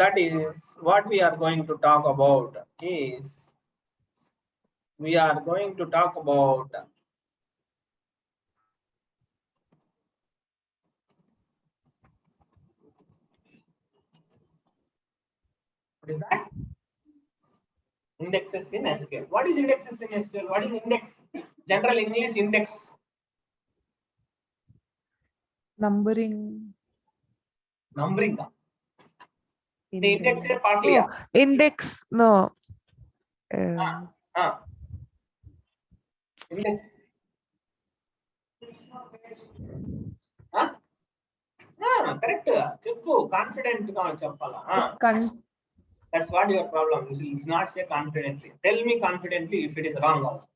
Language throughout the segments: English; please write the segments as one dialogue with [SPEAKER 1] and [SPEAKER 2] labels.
[SPEAKER 1] that is what we are going to talk about. Is we are going to talk about what is that? Indexes in SQL. What is indexes in SQL? What is index? General English index.
[SPEAKER 2] Numbering.
[SPEAKER 1] Numbering. The index here partly.
[SPEAKER 2] Oh, index. No.
[SPEAKER 1] Index. Correct. Confident. That's what your problem. It's not say confidently. Tell me confidently if it is wrong also.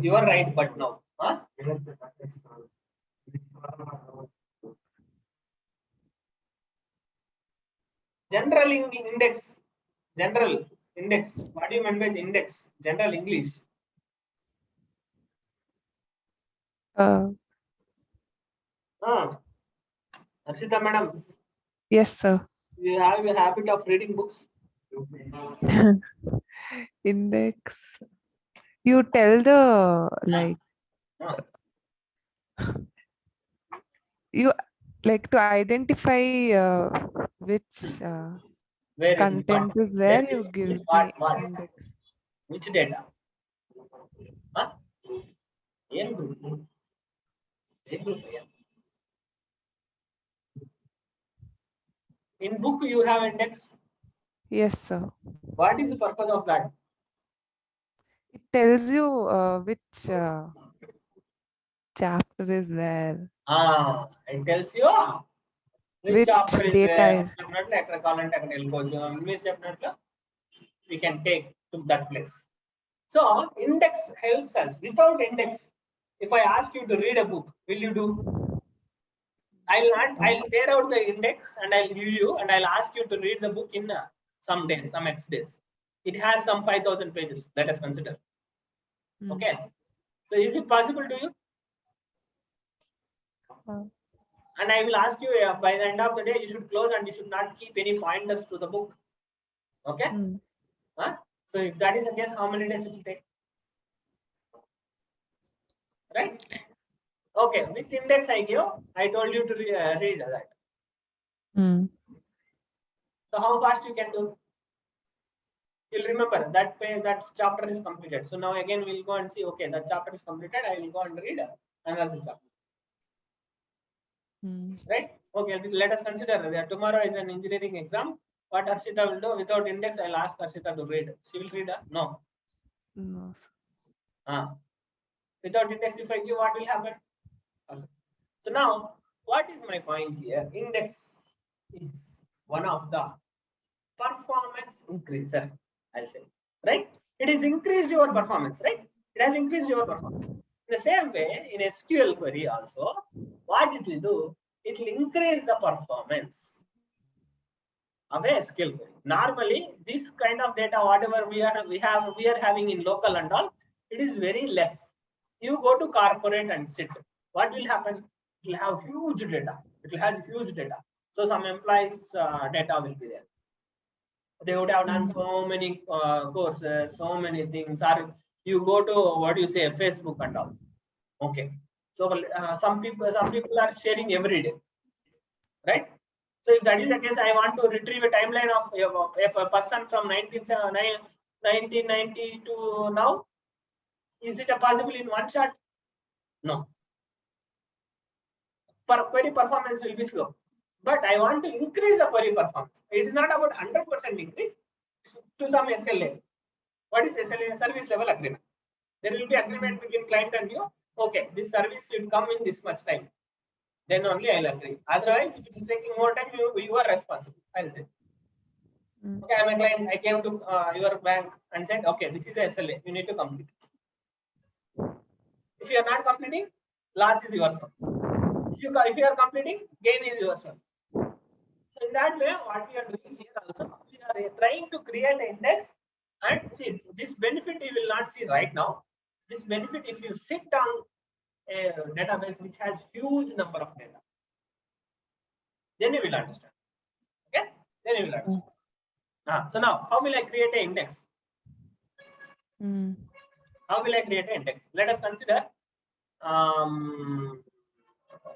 [SPEAKER 1] You are right, but no. General index. General index. What do you mean by index? General English. Arshita madam.
[SPEAKER 2] Yes, sir.
[SPEAKER 1] You have a habit of reading books.
[SPEAKER 2] Index. You tell the like. You like to identify which content is where you give the index.
[SPEAKER 1] Which data? In book you have index.
[SPEAKER 2] Yes, sir.
[SPEAKER 1] What is the purpose of that?
[SPEAKER 2] It tells you which chapter is where.
[SPEAKER 1] It tells you which chapter is where. We can take to that place. So index helps us. Without index, if I ask you to read a book, will you do? I'll tear out the index and I'll give you and I'll ask you to read the book in some days, some X days. It has some 5,000 pages. Let us consider. Okay. So is it possible to you? And I will ask you by the end of the day, you should close and you should not keep any pointers to the book. Okay. So if that is the case, how many days it will take? Right? Okay. With index I give, I told you to read that. So how fast you can do? You'll remember that page, that chapter is completed. So now again we'll go and see, okay, that chapter is completed. I will go and read another chapter. Right? Okay, let us consider that tomorrow is an engineering exam. What Arshita will do without index, I'll ask Arshita to read. She will read? No.
[SPEAKER 2] No.
[SPEAKER 1] Without index, if I give, what will happen? So now, what is my point here? Index is one of the performance increaser, I'll say. Right? It has increased your performance, right? It has increased your performance. In the same way, in a SQL query also, what it will do? It will increase the performance of a SQL query. Normally, this kind of data, whatever we are having in local and all, it is very less. You go to corporate and sit. What will happen? It will have huge data. It will have huge data. So some employees' data will be there. They would have done so many courses, so many things. Or you go to what you say, Facebook and all. Okay. So some people are sharing every day, right? So if that is the case, I want to retrieve a timeline of a person from 1990 to now. Is it possible in one shot? No. Query performance will be slow. But I want to increase the query performance. It is not about 100% increase. It's to some SLA. What is SLA? Service level agreement. There will be agreement between client and you. Okay, this service should come in this much time. Then only I'll agree. Otherwise, if it is taking more time, you are responsible. I'll say. Okay, I'm a client. I came to your bank and said, okay, this is a SLA. You need to complete. If you are not completing, loss is yours. If you are completing, gain is yours. So in that way, what we are doing here also, we are trying to create an index and see this benefit you will not see right now. This benefit, if you sit on a database which has huge number of data, then you will understand. Then you will understand. So now, how will I create an index? How will I create an index? Let us consider.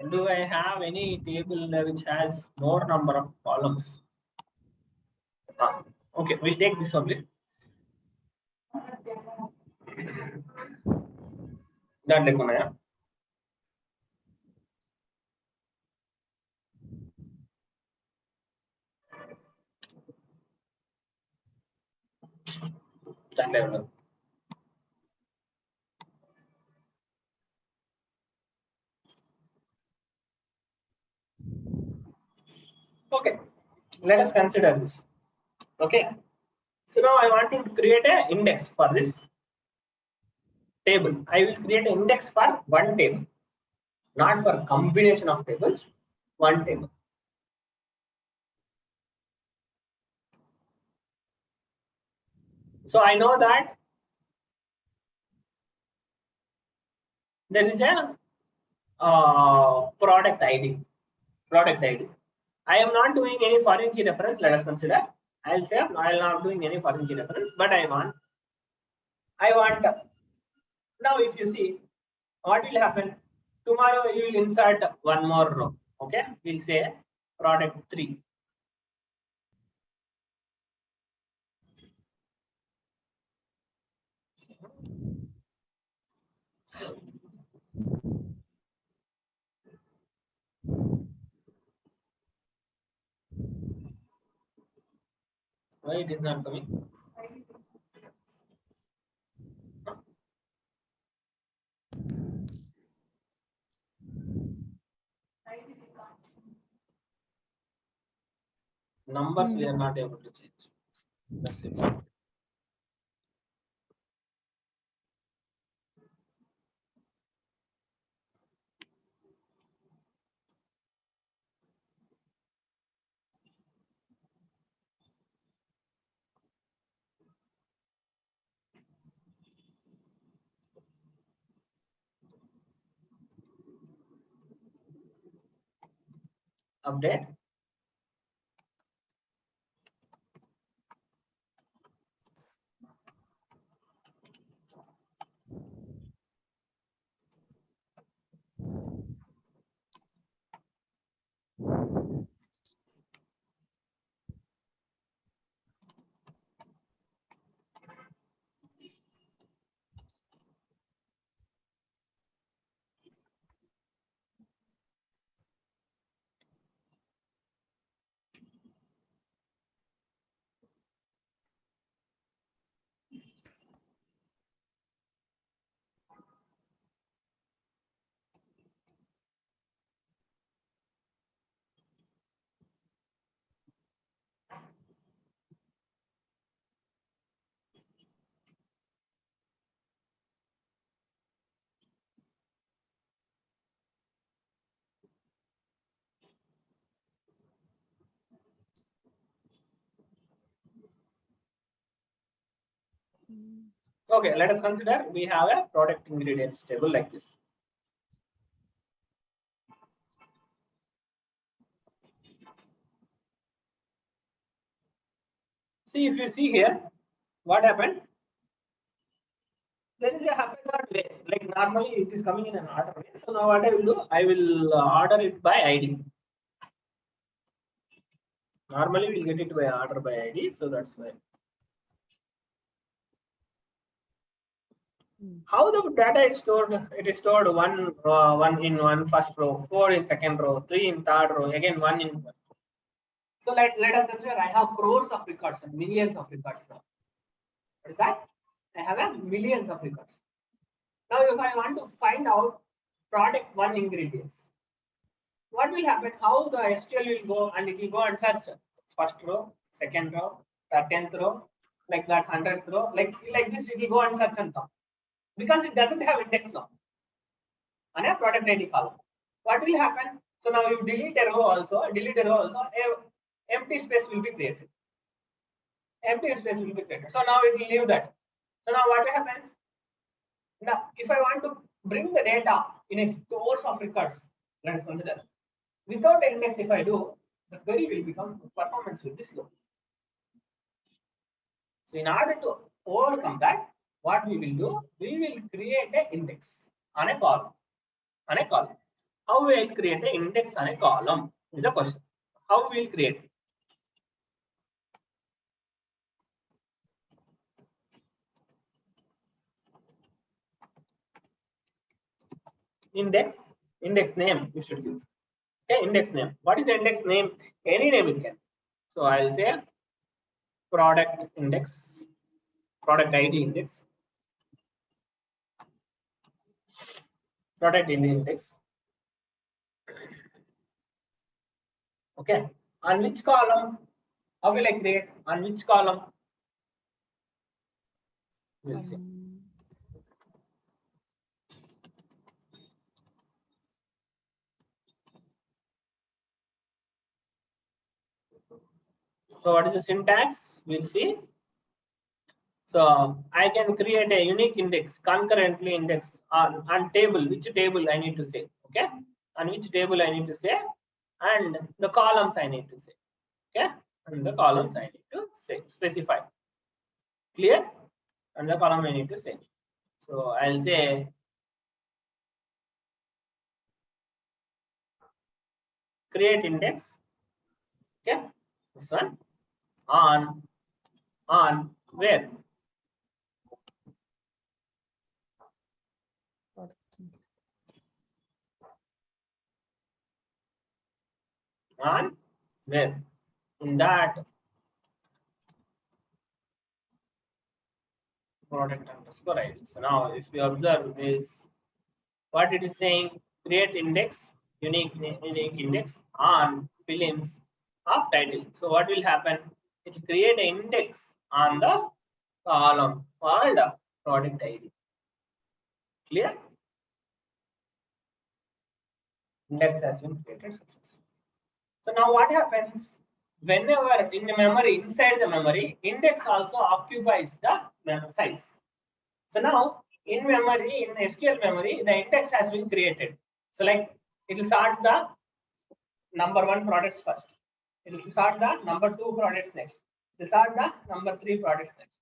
[SPEAKER 1] Do I have any table which has more number of columns? Okay, we'll take this only. That like that level. Okay, let us consider this. Okay, so now I want to create an index for this table. I will create an index for one table, not for combination of tables, one table. So I know that there is a product ID. Product ID. I am not doing any foreign key reference. Let us consider. I'll say I'll not doing any foreign key reference, but I want now. If you see, what will happen tomorrow? You will insert one more row. Okay, we'll say product 3. Why it is not coming? Numbers we are not able to change. That's it. Update. Okay, let us consider we have a product ingredients table like this. See, if you see here, what happened? There is a haphazard way. Like normally it is coming in an order way. So now what I will do, I will order it by ID. Normally we'll get it by order by ID. So that's why. How the data is stored? It is stored one in one first row, 4 in second row, 3 in third row, again 1 in. So let us consider I have crores of records and millions of records now. What is that? I have a millions of records. Now, if I want to find out product 1 ingredients, what will happen? How the SQL will go and it will go and search first row, second row, 10th row, like that 100th row, like this it will go and search and count. Because it doesn't have index now on a product ID column. What will happen? So now you delete a row also, empty space will be created. Empty space will be created. So now it will leave that. So now what happens? Now, if I want to bring the data in a course of records, let us consider. Without index, if I do, the query will become, performance will be slow. So in order to overcome that, what we will do, we will create an index on a column. On a column. How we will create an index on a column is a question. How we will create it? Index name we should give. Okay, index name. What is the index name? Any name it can. So I'll say product index, product ID index, product ID index. Okay. On which column? How will I create? On which column? We'll see. So what is the syntax? We'll see. So I can create a unique index, concurrently index on table. Which table I need to say? Okay. On which table I need to say, and the columns I need to say. Okay. And the columns I need to say, specify. Clear? And the column I need to say. So I'll say create index. Okay. This one on where? On where? In that product underscore ID. So now if you observe this, what it is saying, create index, unique index on films of title. So what will happen? It will create an index on the column called product ID. Clear? Index has been created successfully. So now what happens? Whenever in the memory, inside the memory, index also occupies the size. So now in memory, in SQL memory, the index has been created. So like it will start the number 1 products first. It will start the number 2 products next. It will start the number 3 products next.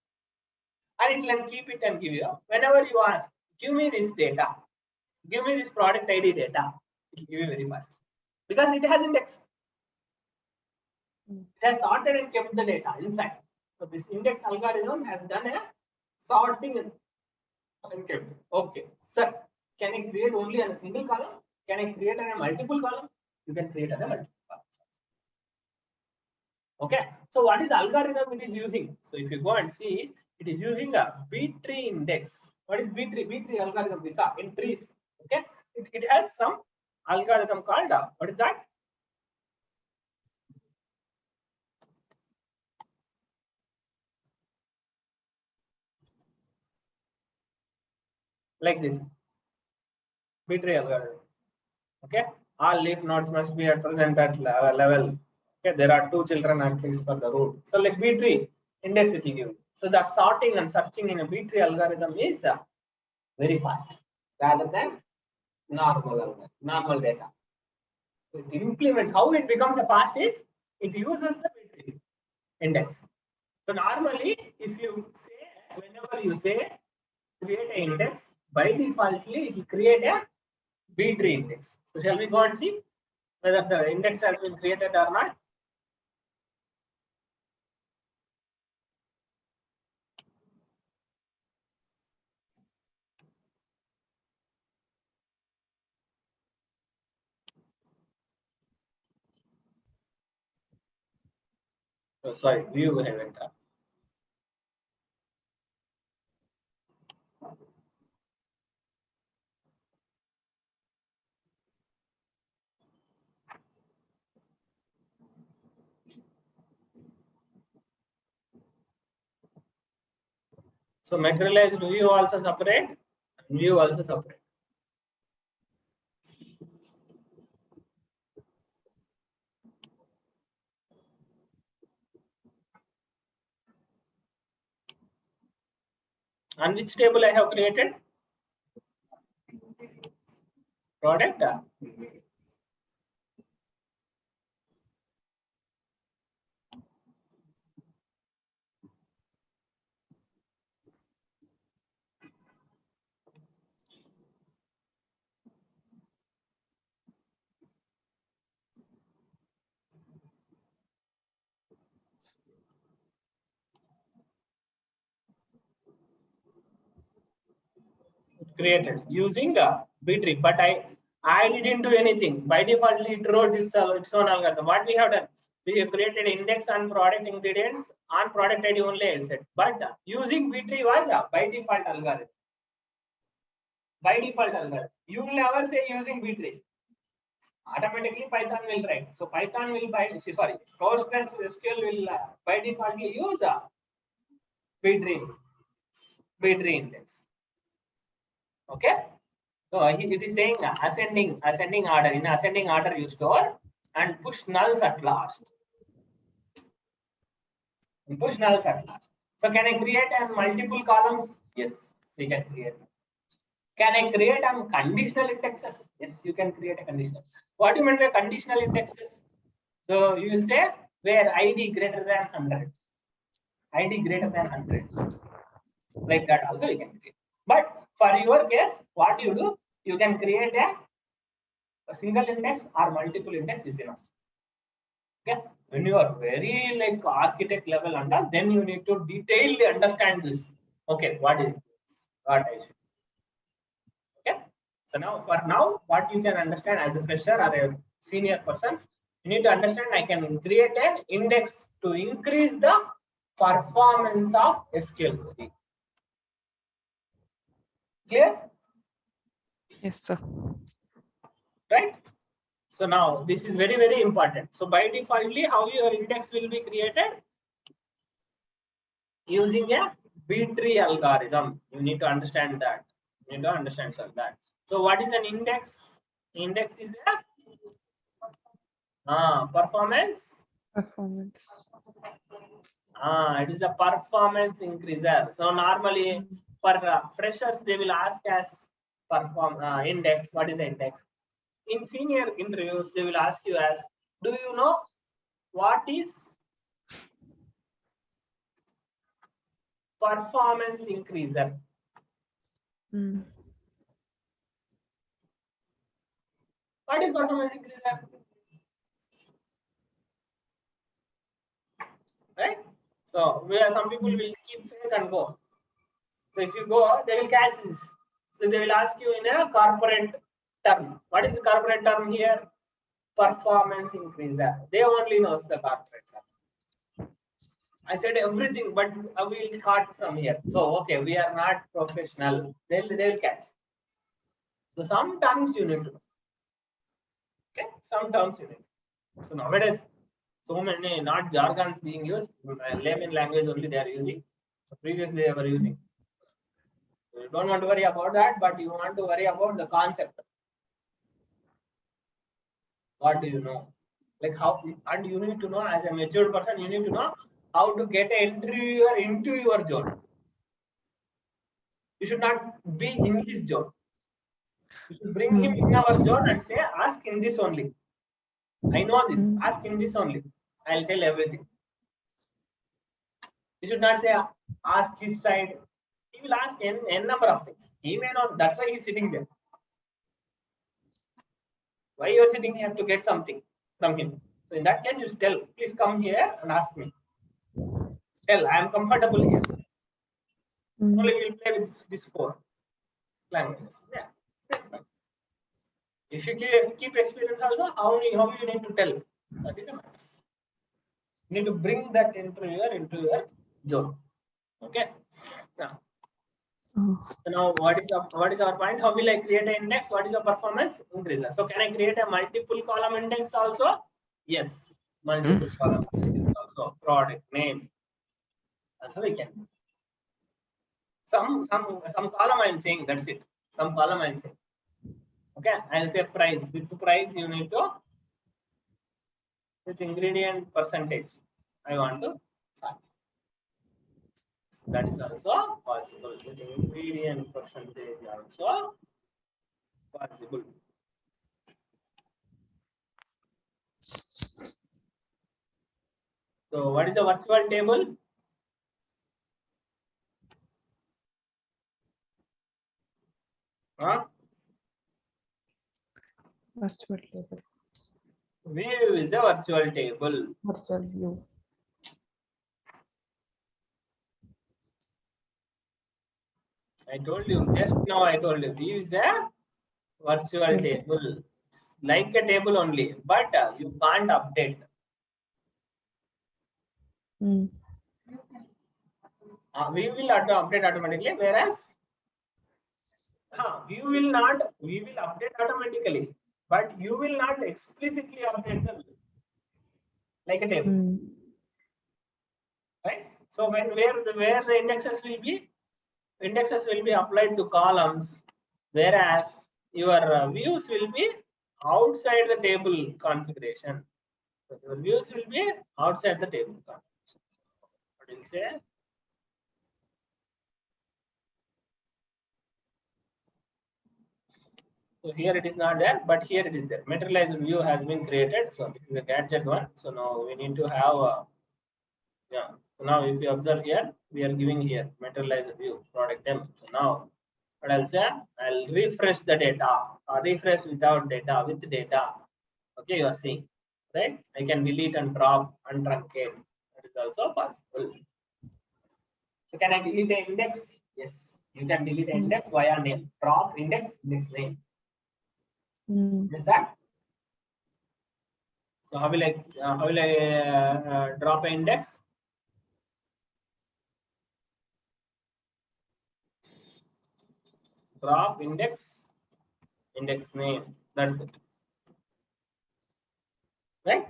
[SPEAKER 1] And it will keep it and give you. Whenever you ask, give me this data, give me this product ID data, it will give you very fast. Because it has index. It has sorted and kept the data inside. So this index algorithm has done a sorting and kept. Okay, sir, can I create only on a single column? Can I create on a multiple column? You can create on a multiple column. Okay, so what is algorithm it is using? So if you go and see, it is using a BTREE index. What is BTREE? BTREE algorithm is in trees. Okay, it has some algorithm called what is that? Like this. BTREE algorithm. Okay, all leaf nodes must be at present at level. Okay, there are 2 children at least for the root. So like BTREE index it will give. So the sorting and searching in a BTREE algorithm is very fast rather than normal data. So it implements, how it becomes a fast is it uses the BTREE index. So normally if you say, whenever you say create an index, by defaultly it will create a BTREE index. So shall we go and see whether the index has been created or not? Oh, sorry, view haven't. So materialized view also separate, view also separate. On which table I have created? Product. created using BTREE, but I didn't do anything. By default, it wrote its own algorithm. What we have done, we have created index on product ingredients on product ID only, I said. But using BTREE was by default algorithm. By default algorithm, you will never say using BTREE. Automatically Python will write. So Python will postgresql will by default use BTREE index. Okay. So it is saying ascending order. In ascending order, you store and push nulls at last. And push nulls at last. So can I create multiple columns? Yes, we can create. Can I create conditional indexes? Yes, you can create a conditional. What do you mean by conditional indexes? So you will say where ID greater than 100. ID greater than 100. Like that also you can create. But for your case, what you do, you can create a single index or multiple index is enough. Okay. When you are very like architect level under, then you need to detailedly understand this. Okay, what is this? What I should. Okay. So now for now, what you can understand as a fresher or a senior person, you need to understand I can create an index to increase the performance of SQL query. Clear?
[SPEAKER 2] Yes, sir.
[SPEAKER 1] Right? So now this is very, very important. So by defaultly, how your index will be created? Using a BTREE algorithm. You need to understand that. You need to understand that. So what is an index? Index is a performance.
[SPEAKER 2] Performance.
[SPEAKER 1] It is a performance increaser. So normally for freshers, they will ask as index. What is the index? In senior interviews, they will ask you as, do you know what is performance increaser? What is performance increaser? Right? So where some people will keep fake and go. So if you go, they will catch this. So they will ask you in a corporate term. What is the corporate term here? Performance increaser. They only knows the corporate term. I said everything, but we will start from here. So okay, we are not professional. They will catch. So some terms you need to know. Okay, some terms you need. So nowadays, so many not jargons being used, layman language only they are using. So previously they were using. So you don't want to worry about that, but you want to worry about the concept. What do you know? Like how, and you need to know as a mature person, you need to know how to get an interviewer into your zone. You should not be in his zone. You should bring him in our zone and say, ask in this only. I know this, ask in this only. I'll tell everything. You should not say, ask his side. He will ask n number of things. He may not, that's why he's sitting there. Why you're sitting here to get something from him? So in that case, you tell, please come here and ask me. Tell, I am comfortable here. Only we'll play with these 4 languages. Yeah. If you keep experience also, how you need to tell. That is a matter. You need to bring that interviewer into your zone. Okay. Now, so now what is our point? How will I create an index? What is the performance increaser? So can I create a multiple column index also? Yes, multiple column index also. Product name. Also we can. Some column I'm saying, that's it. Some column I'm saying. Okay, I'll say price. With price, you need to with ingredient percentage. I want to start. That is also possible. With ingredient percentage also possible. So what is a virtual table?
[SPEAKER 2] Virtual table.
[SPEAKER 1] View is a virtual table.
[SPEAKER 2] Virtual view.
[SPEAKER 1] I told you just now. I told you view is a virtual
[SPEAKER 2] Okay.
[SPEAKER 1] table. It's like a table only, but you can't update.
[SPEAKER 2] Mm.
[SPEAKER 1] We will update automatically, whereas we will update automatically, but you will not explicitly update the view like a table,
[SPEAKER 2] Mm.
[SPEAKER 1] right? So where the indexes will be applied to columns, whereas your views will be outside the table configuration. So your views will be outside the table configuration. What do you say? So here it is not there, but here it is there. Materialized view has been created. So this is the gadget one. So now we need to have yeah. So now if you observe here, we are giving here materialized view product demo. So now what I'll say, I'll refresh the data or refresh without data with data. Okay, you are seeing, right? I can delete and drop and truncate. That is also possible. So can I delete the index? Yes, you can delete the index via name. Drop index name.
[SPEAKER 2] Mm.
[SPEAKER 1] Is that? So how will I drop an index? Drop index name. That's it. Right?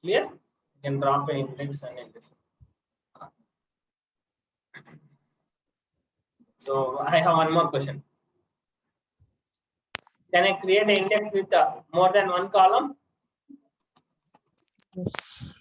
[SPEAKER 1] Clear? You can drop an index and index. So I have one more question. Can I create an index with more than one column?
[SPEAKER 2] Yes.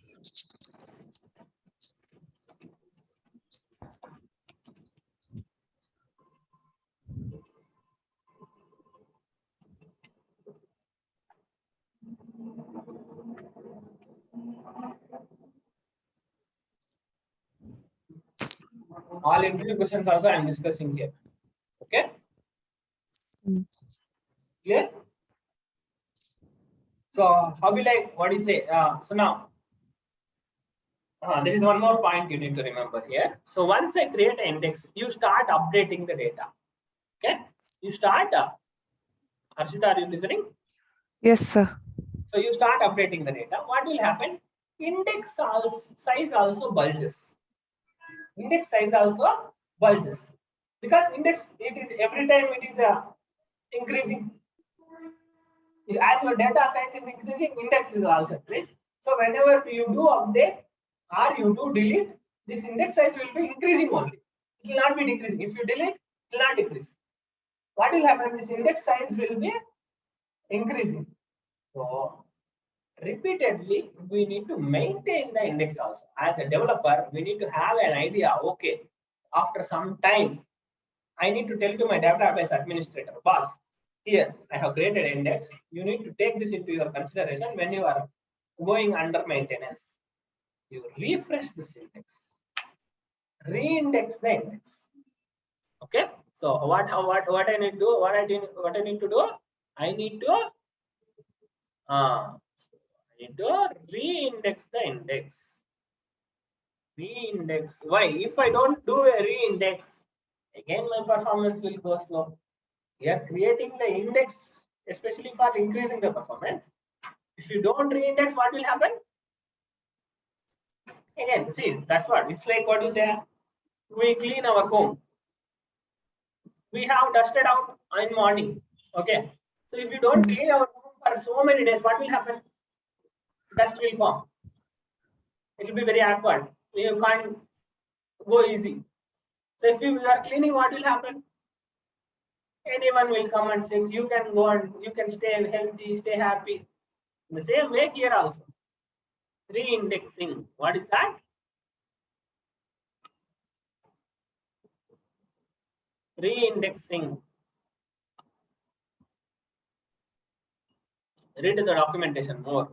[SPEAKER 1] All interview questions also I am discussing here. Okay?
[SPEAKER 2] Mm.
[SPEAKER 1] Clear? So how will I, what do you say? So now, there is one more point you need to remember here. So once I create an index, you start updating the data. Okay? You start, Harshita, are you listening?
[SPEAKER 2] Yes, sir.
[SPEAKER 1] So you start updating the data. What will happen? Index size also bulges. Index size also bulges because index it is every time it is increasing. As your data size is increasing, index will also increase. So whenever you do update or you do delete, this index size will be increasing only. It will not be decreasing. If you delete, it will not decrease. What will happen? This index size will be increasing. So repeatedly, we need to maintain the index also. As a developer, we need to have an idea. Okay, after some time, I need to tell to my database administrator, boss, here I have created an index. You need to take this into your consideration when you are going under maintenance. You refresh this index, re-index the index. Okay. So what I need to do? What I need to do? I need to re-index the index. Re-index. Why? If I don't do a re-index, again my performance will go slow. We are creating the index especially for increasing the performance. If you don't re-index, what will happen? Again, see, that's what it's like. What you say? We clean our home. We have dusted out in morning. Okay. So if you don't
[SPEAKER 2] Mm.
[SPEAKER 1] clean our home for so many days, what will happen? Dust will form. It will be very awkward. You can't go easy. So if you are cleaning, what will happen? Anyone will come and say you can go and you can stay healthy, stay happy. In the same way here also. Re-indexing. What is that? Re-indexing. Read the documentation more.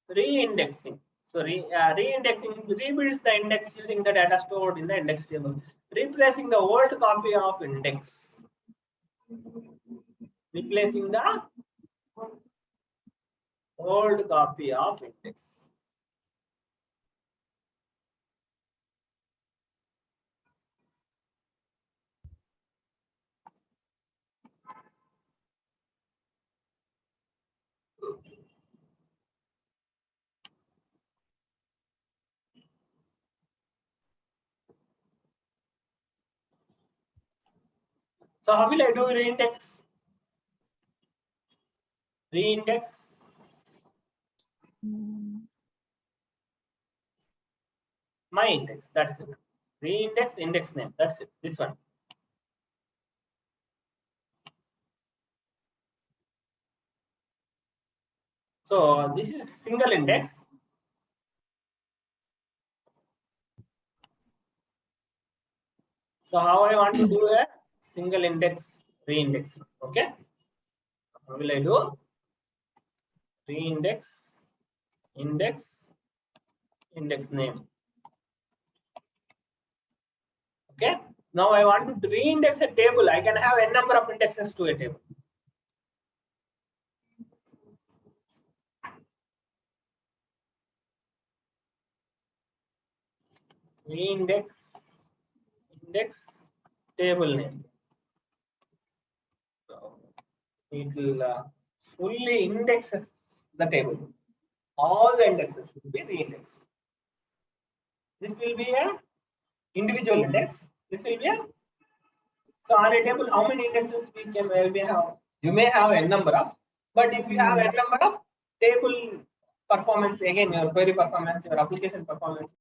[SPEAKER 1] Re-indexing. So re-indexing rebuilds the index using the data stored in the index table, replacing the old copy of index. Replacing the old copy of index. So how will I do reindex? Reindex my index. That's it. Reindex index name. That's it. This one. So this is single index. So how I want to do a single index reindexing? Okay. How will I do? Reindex index name. Okay. Now I want to reindex a table. I can have a number of indexes to a table. Reindex index table name. So it will fully indexes the table. All the indexes will be reindexed. This will be a individual index. This will be a, so on a table, how many indexes we have? You may have a number of, but if you have a number of table performance, again your query performance, your application performance,